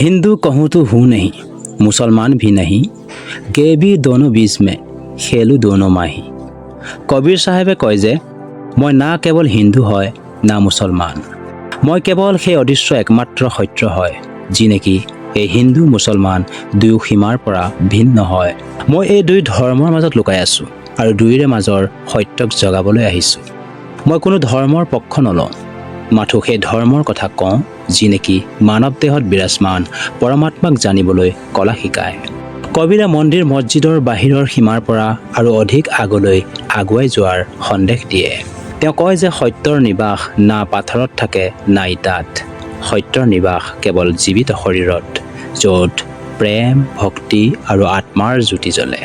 हिंदू कहूँ तो हूँ नहीं, मुसलमान भी नहीं, गे भी दोनों बीच में, খেলো दोनों माही। কবিৰ চাহেবে কয় যে মই না কেৱল হিন্দু হয় না মুছলমান, মই কেৱল সেই অদৃশ্য একমাত্ৰ সত্য হয় যি নেকি এই হিন্দু মুছলমান দুয়ো সীমাৰ পৰা ভিন্ন হয়। মই এই দুই ধৰ্মৰ মাজত লুকাই আছোঁ আৰু দুয়োৰে মাজৰ সত্যক জগাবলৈ আহিছোঁ। মই কোনো ধৰ্মৰ পক্ষ নলওঁ, মাথো সেই ধৰ্মৰ কথা কওঁ যি নেকি মানৱ দেহত বিৰাজমান পৰমাত্মাক জানিবলৈ কলা শিকায়। কবিৰে মন্দিৰ মছজিদৰ বাহিৰৰ সীমাৰ পৰা আৰু অধিক আগলৈ আগুৱাই যোৱাৰ সন্দেশ দিয়ে। তেওঁ কয় যে সত্যৰ নিবাস না পাথৰত থাকে না ইটাত, সত্যৰ নিবাস কেৱল জীৱিত শৰীৰত, য'ত প্ৰেম ভক্তি আৰু আত্মাৰ জ্যোতি জ্বলে।